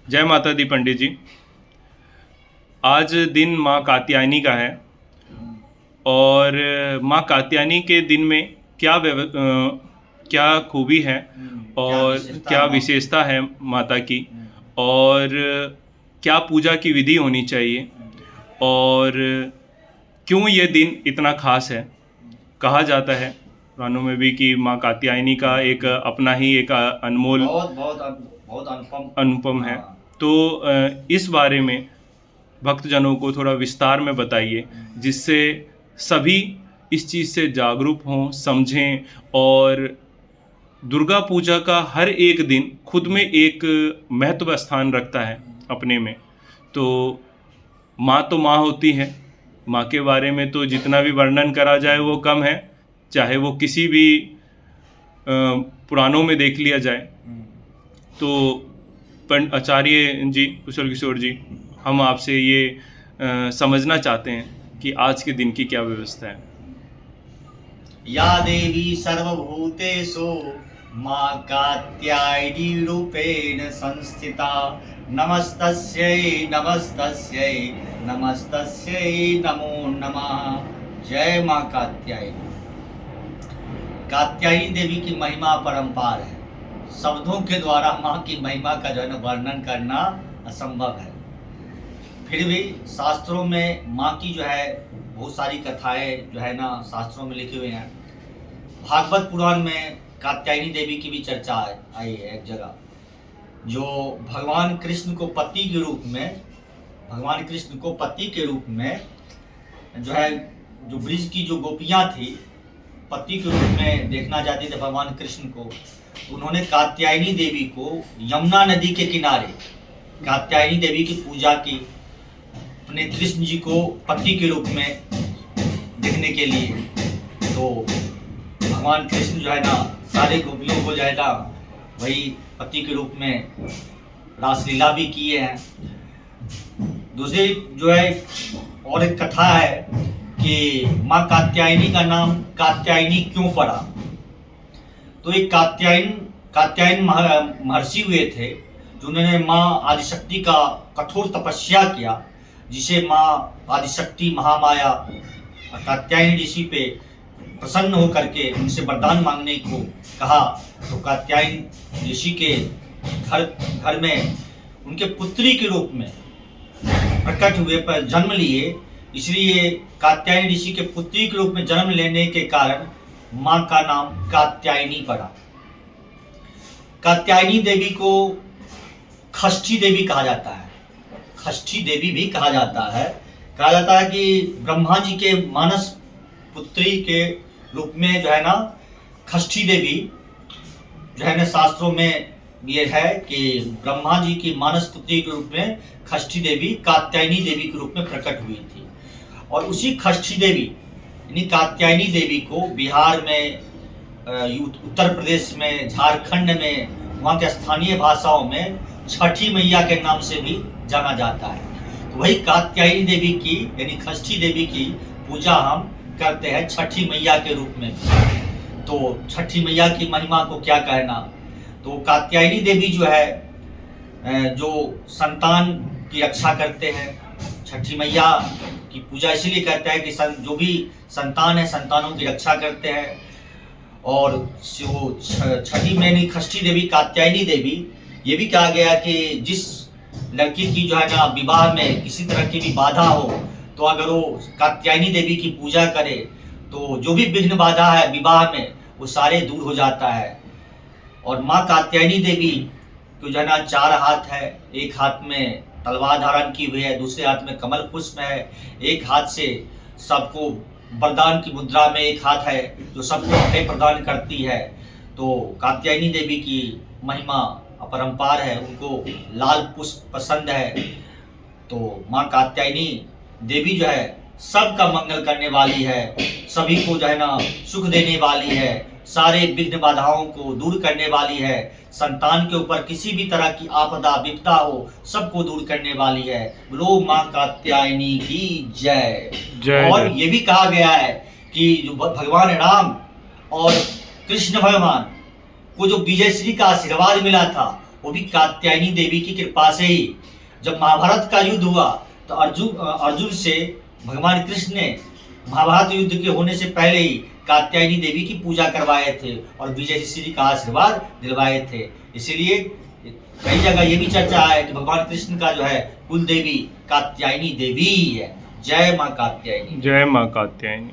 जय माता दी पंडित जी। आज दिन माँ कात्यायनी का है और माँ कात्यायनी के दिन में क्या खूबी है और क्या विशेषता है माता की, और क्या पूजा की विधि होनी चाहिए और क्यों ये दिन इतना खास है। कहा जाता है पुराणों में भी कि माँ कात्यायनी का एक अपना ही एक अनमोल बहुत बहुत बहुत अनुपम है। तो इस बारे में भक्तजनों को थोड़ा विस्तार में बताइए, जिससे सभी इस चीज़ से जागरूक हों, समझें। और दुर्गा पूजा का हर एक दिन खुद में एक महत्व स्थान रखता है अपने में। तो माँ होती है, माँ के बारे में तो जितना भी वर्णन करा जाए वो कम है, चाहे वो किसी भी पुराणों में देख लिया जाए। तो आचार्य जी, कुशल किशोर जी, हम आपसे ये समझना चाहते हैं कि आज के दिन की क्या व्यवस्था है। या देवी सर्वभूतेषु माँ कात्यायनी रूपेण संस्थिता नमस्तस्यै नमस्तस्यै नमस्तस्यै नमो नमः। जय माँ कात्यायनी। कात्यायनी देवी की महिमा परंपार है। शब्दों के द्वारा माँ की महिमा का जो है वर्णन करना असंभव है। फिर भी शास्त्रों में माँ की जो है बहुत सारी कथाएं जो है ना शास्त्रों में लिखी हुई हैं। भागवत पुराण में कात्यायनी देवी की भी चर्चा आई है एक जगह, जो भगवान कृष्ण को पति के रूप में जो है, जो ब्रिज की जो गोपियां थी पति के रूप में देखना चाहती थे भगवान कृष्ण को। उन्होंने कात्यायनी देवी को यमुना नदी के किनारे कात्यायनी देवी की पूजा की, अपने कृष्ण जी को पति के रूप में देखने के लिए। तो भगवान कृष्ण जो है ना सारे गोपियों को जो है ना वही पति के रूप में रासलीला भी किए हैं। दूसरी जो है और एक कथा है कि माँ कात्यायनी का नाम कात्यायनी क्यों पड़ा। तो एक कात्यायन महर्षि हुए थे, जिन्होंने माँ आदिशक्ति का कठोर तपस्या किया, जिसे माँ आदिशक्ति महामाया कात्यायनी ऋषि पे प्रसन्न होकर के उनसे वरदान मांगने को कहा। तो कात्यायन ऋषि के घर में उनके पुत्री के रूप में प्रकट हुए, पर जन्म लिए। इसलिए कात्यायनी ऋषि के पुत्री के रूप में जन्म लेने के कारण माँ का नाम कात्यायनी पड़ा। कात्यायनी देवी को षष्ठी देवी कहा जाता है। षष्ठी देवी भी कहा जाता है। कहा जाता है कि ब्रह्मा जी के मानस पुत्री के रूप में जो है ना षष्ठी देवी जो है ना शास्त्रों में ये है कि ब्रह्मा जी की मानस पुत्री के रूप में षष्ठी देवी कात्यायनी देवी के रूप में प्रकट हुई थी। और उसी षष्ठी देवी यानी कात्यायनी देवी को बिहार में, उत्तर प्रदेश में, झारखंड में, वहाँ के स्थानीय भाषाओं में छठी मैया के नाम से भी जाना जाता है। तो वही कात्यायनी देवी की यानी षष्ठी देवी की पूजा हम करते हैं छठी मैया के रूप में। तो छठी मैया की महिमा को क्या कहना। तो कात्यायनी देवी जो है जो संतान की रक्षा करते हैं, छठी मैया की पूजा इसीलिए कहते हैं कि जो भी संतान है संतानों की रक्षा करते हैं। और जो छठी में षष्ठी देवी कात्यायनी देवी, ये भी कहा गया कि जिस लड़की की जो है ना विवाह में किसी तरह की भी बाधा हो, तो अगर वो कात्यायनी देवी की पूजा करे तो जो भी विघ्न बाधा है विवाह में वो सारे दूर हो जाता है। और माँ कात्यायनी देवी को जो है ना 4 हाथ है, एक हाथ में तलवार धारण की हुई है, दूसरे हाथ में कमल पुष्प है, एक हाथ से सबको वरदान की मुद्रा में एक हाथ है जो सबको अभय प्रदान करती है। तो कात्यायनी देवी की महिमा अपरंपार है, उनको लाल पुष्प पसंद है। तो माँ कात्यायनी देवी जो है सबका मंगल करने वाली है, सभी को जो है ना सुख देने वाली है, सारे विघ्न बाधाओं को दूर करने वाली है, संतान के ऊपर किसी भी तरह की आपदा विपदा हो सबको दूर करने वाली है। बोलो माँ कात्यायनी की जय। और ये भी कहा गया है कि जो भगवान राम और कृष्ण भगवान को जो विजयश्री का आशीर्वाद मिला था, वो भी कात्यायनी देवी की कृपा से ही। जब महाभारत का युद्ध हुआ तो अर्जुन से भगवान कृष्ण ने महाभारत युद्ध के होने से पहले ही कात्यायनी देवी की पूजा करवाए थे और विजय श्री का आशीर्वाद दिलवाए थे। इसीलिए कई जगह ये भी चर्चा है कि भगवान कृष्ण का जो है कुल देवी कात्यायनी देवी ही है। जय माँ कात्यायनी। जय माँ कात्यायनी।